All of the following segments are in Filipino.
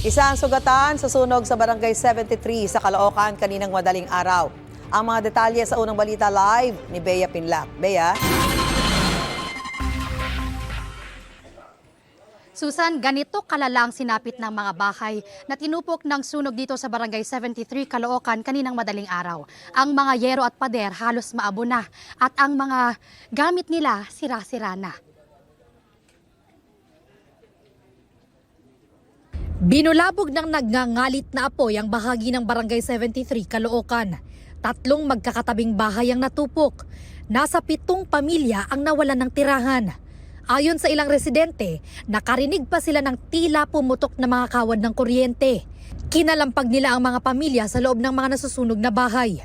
Isa ang sugatan sa sunog sa Barangay 73 sa Caloocan kaninang madaling araw. Ang mga detalye sa unang balita live ni Bea Pinlac. Bea? Susan, ganito kalalang sinapit ng mga bahay na tinupok ng sunog dito sa Barangay 73, Caloocan kaninang madaling araw. Ang mga yero at pader halos maabo na at ang mga gamit nila sira-sira na. Binulabog ng nagngangalit na apoy ang bahagi ng Barangay 73, Caloocan. 3 magkakatabing bahay ang natupok. Nasa 7 pamilya ang nawalan ng tirahan. Ayon sa ilang residente, nakarinig pa sila ng tila pumutok na mga kawad ng kuryente. Kinalampag nila ang mga pamilya sa loob ng mga nasusunog na bahay.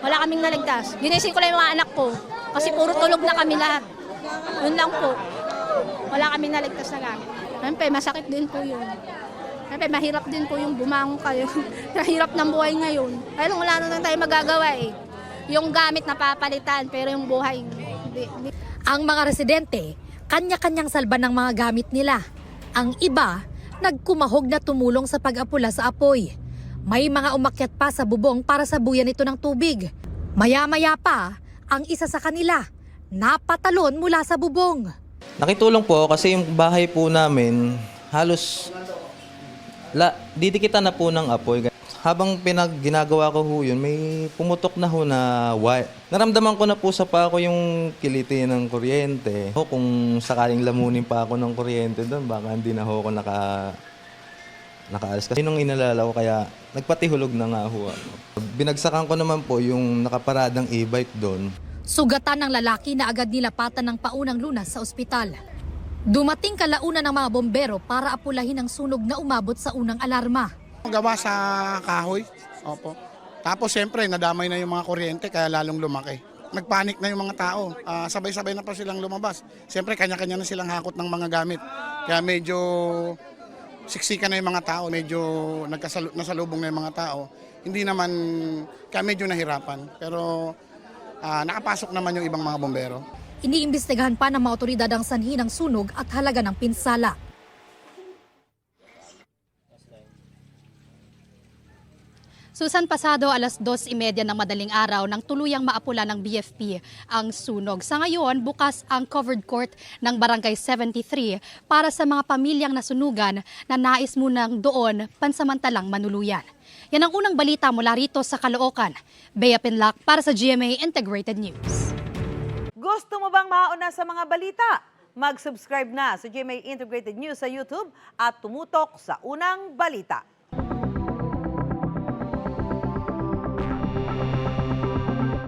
Wala kaming naligtas. Ginising ko lang yung mga anak ko kasi puro tulog na kami lahat. Yun lang po. Wala kaming naligtas na gamit. Siyempre, masakit din po yun. Siyempre, mahirap din po yung bumangon kayo. Mahirap ng buhay ngayon. Dahil wala na tayo magagawa eh. Yung gamit na papalitan, pero yung buhay hindi. Ang mga residente, kanya-kanyang salba ng mga gamit nila. Ang iba, nagkumahog na tumulong sa pag-apula sa apoy. May mga umakyat pa sa bubong para sabuyan ito ng tubig. Maya-maya pa, ang isa sa kanila, napatalon mula sa bubong. Nakitulong po kasi yung bahay po namin halos didikitan na po ng apoy. Habang ginagawa ko ho yun, may pumutok na ho na wire. Naramdaman ko na po sa pako yung kiliti ng kuryente. Kung sakaling lamunin pa ako ng kuryente doon, baka hindi na ho ako nakaalis. Kasi nung inalala ko, kaya nagpatihulog na nga ho ako. Binagsakan ko naman po yung nakaparadang e-bike doon. Sugatan ng lalaki na agad nilapatan ng paunang lunas sa ospital. Dumating kalaunan ng mga bombero para apulahin ang sunog na umabot sa unang alarma. Gawa sa kahoy. Opo. Tapos siyempre nadamay na yung mga kuryente kaya lalong lumaki. Nagpanik na yung mga tao. Sabay-sabay na pa silang lumabas. Siyempre kanya-kanya na silang hakot ng mga gamit. Kaya medyo siksikan na yung mga tao. Medyo nasalubong na yung mga tao. Hindi naman, kaya medyo nahirapan. Pero nakapasok naman yung ibang mga bombero. Iniimbestigahan pa ng mga otoridad ang sanhi ng sunog at halaga ng pinsala. Susan, pasado 2:30 ng madaling araw nang tuluyang maapula ng BFP ang sunog. Sa ngayon, bukas ang covered court ng Barangay 73 para sa mga pamilyang nasunugan na nais munang doon pansamantalang manuluyan. Yan ang unang balita mula rito sa Caloocan. Bea Pinlac para sa GMA Integrated News. Gusto mo bang mauna sa mga balita? Mag-subscribe na sa GMA Integrated News sa YouTube at tumutok sa unang balita.